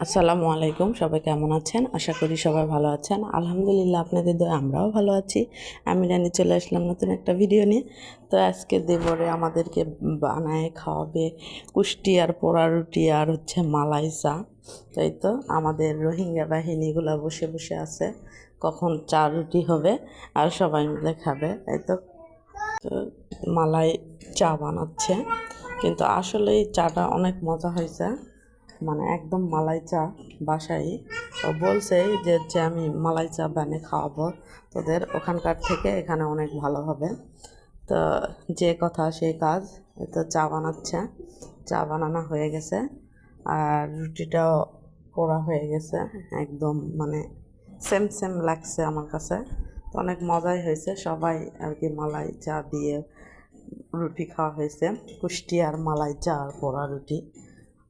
আসসালামু আলাইকুম, সবাই কেমন আছেন? আশা করি সবাই ভালো আছেন। আলহামদুলিল্লাহ, আপনাদের দোয়ায় আমরাও ভালো আছি। আমি রানী চলে আসলাম নতুন একটা ভিডিও নিয়ে। তো আজকে দেবরে আমাদেরকে বানায় খাওয়াবে কুষ্টিয়ার পোড়া রুটি আর মালাই চা। তাই তো আমাদের রোহিঙ্গা বাহিনীগুলো বসে বসে আছে, কখন চা রুটি হবে আর সবাই মিলে খাবে। তাই তো মালাই চা বানাচ্ছে, কিন্তু আসলে এই চাটা অনেক মজা হয়েছে। মানে একদম মালাই চা বাসায় ও বলছে যে আমি মালাই চা বানিয়ে খাওয়াবো তোদের ওখানকার থেকে, এখানে অনেক ভালো হবে। তো যে কথা সেই কাজ। তো চা বানাচ্ছে, চা বানানো হয়ে গেছে আর রুটিটাও পোড়া হয়ে গেছে। একদম মানে সেম সেম লাগছে আমার কাছে। তো অনেক মজাই হয়েছে, সবাই আর কি মালাই চা দিয়ে রুটি খাওয়া হয়েছে। কুষ্টিয়ার মালাই চা আর পোড়া রুটি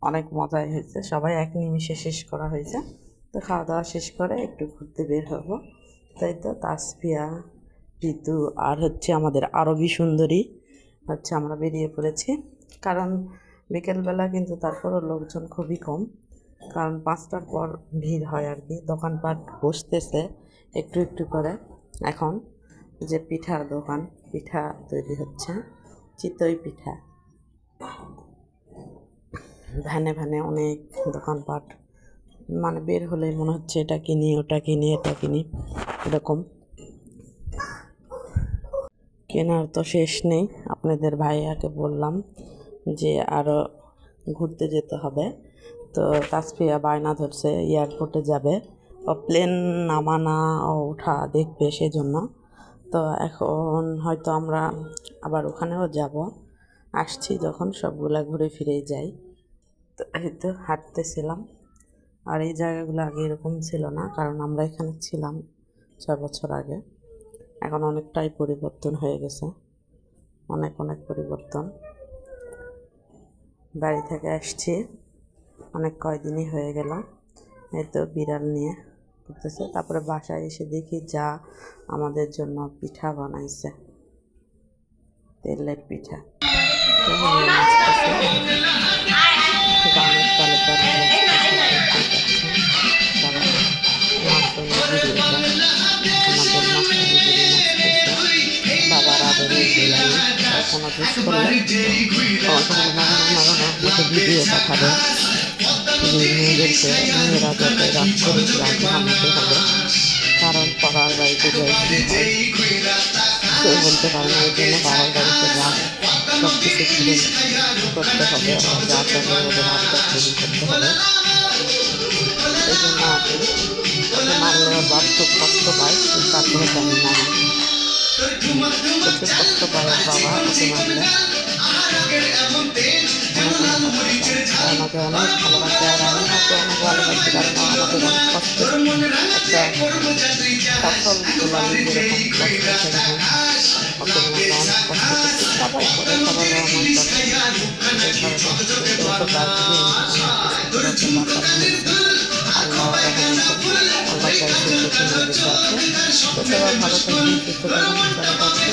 অনেক মজাই হয়েছে, সবাই এক নিমিষে শেষ করা হয়েছে। তো খাওয়া দাওয়া শেষ করে একটু ঘুরতে বের হবো। তাই তো তাসফিয়া, ঋতু আর আমাদের আরবি সুন্দরী আমরা বেরিয়ে পড়েছি। কারণ বিকেলবেলা কিন্তু তারপরও লোকজন খুবই কম, কারণ 5টার পর ভিড় হয় আর কি। দোকানপাট বসতেছে একটু একটু করে। এখন যে পিঠার দোকান, পিঠা তৈরি হচ্ছে, চিতই পিঠা, ভ্যানে ভ্যানে অনেক দোকানপাট। মানে বের হলে মনে হচ্ছে এটা কিনি ওটা কিনি এটা কিনি, এরকম কেনার তো শেষ নেই। আপনাদের ভাইয়াকে বললাম যে আরও ঘুরতে যেতে হবে। তো তাসফিয়া বায়না ধরছে এয়ারপোর্টে যাবে, ও প্লেন নামানা ও ওঠা দেখবে সেজন্য। তো এখন হয়তো আমরা আবার ওখানেও যাব, আসছি যখন সবগুলা ঘুরে ফিরেই যাই। তো এই তো হাঁটতেছিলাম, আর এই জায়গাগুলো আগে এরকম ছিল না, কারণ আমরা এখানে ছিলাম 6 বছর আগে। এখন অনেকটাই পরিবর্তন হয়ে গেছে, অনেক অনেক পরিবর্তন। বাড়ি থেকে আসছি অনেক কয়দিনই হয়ে গেল। এই তো বিড়াল নিয়ে ঘুরতেছে। তারপরে বাসায় এসে দেখি যা আমাদের জন্য পিঠা বানাইছে, তেলের পিঠা। গানের তালে তালে বাবার আদরের বিলালি কোনো দুষ করলে ভিডিও পাঠাবে। মেয়েদেরকে মেয়েরা যাতে রাগ করে রাগ ভাঙতে হবে, কারণ পড়ার বাড়িতে যাই কেউ বলতে পারে না। এই জন্য বাবার বাড়িতে রাগ সব কিছু ফিরে করতে হবে, যা চাবে ওদের আবদার পূরণ করতে হবে। এই জন্য ওকে মারলে ওর বাপ খুব কষ্ট পায়, তারপরে আমি মারি, প্রচুর কষ্ট পায় ওর বাবা ওকে মারলে। আমাকে অনেক ভালোবাসে আর আমি ওকে অনেক ভালোবাসি, কারণ আমাদের অনেক কষ্ট একটা সফল গোলামি যেরকম কষ্ট সেরকম ওকে অনেক কষ্ট করছি। সবাই করে, সবাই আমার আল্লাহ আল্লাহ চাই সুস্থ সুন্দর বেঁচে আছে। তো সবাই ভালো থাকবেন, সুস্থ থাকবেন।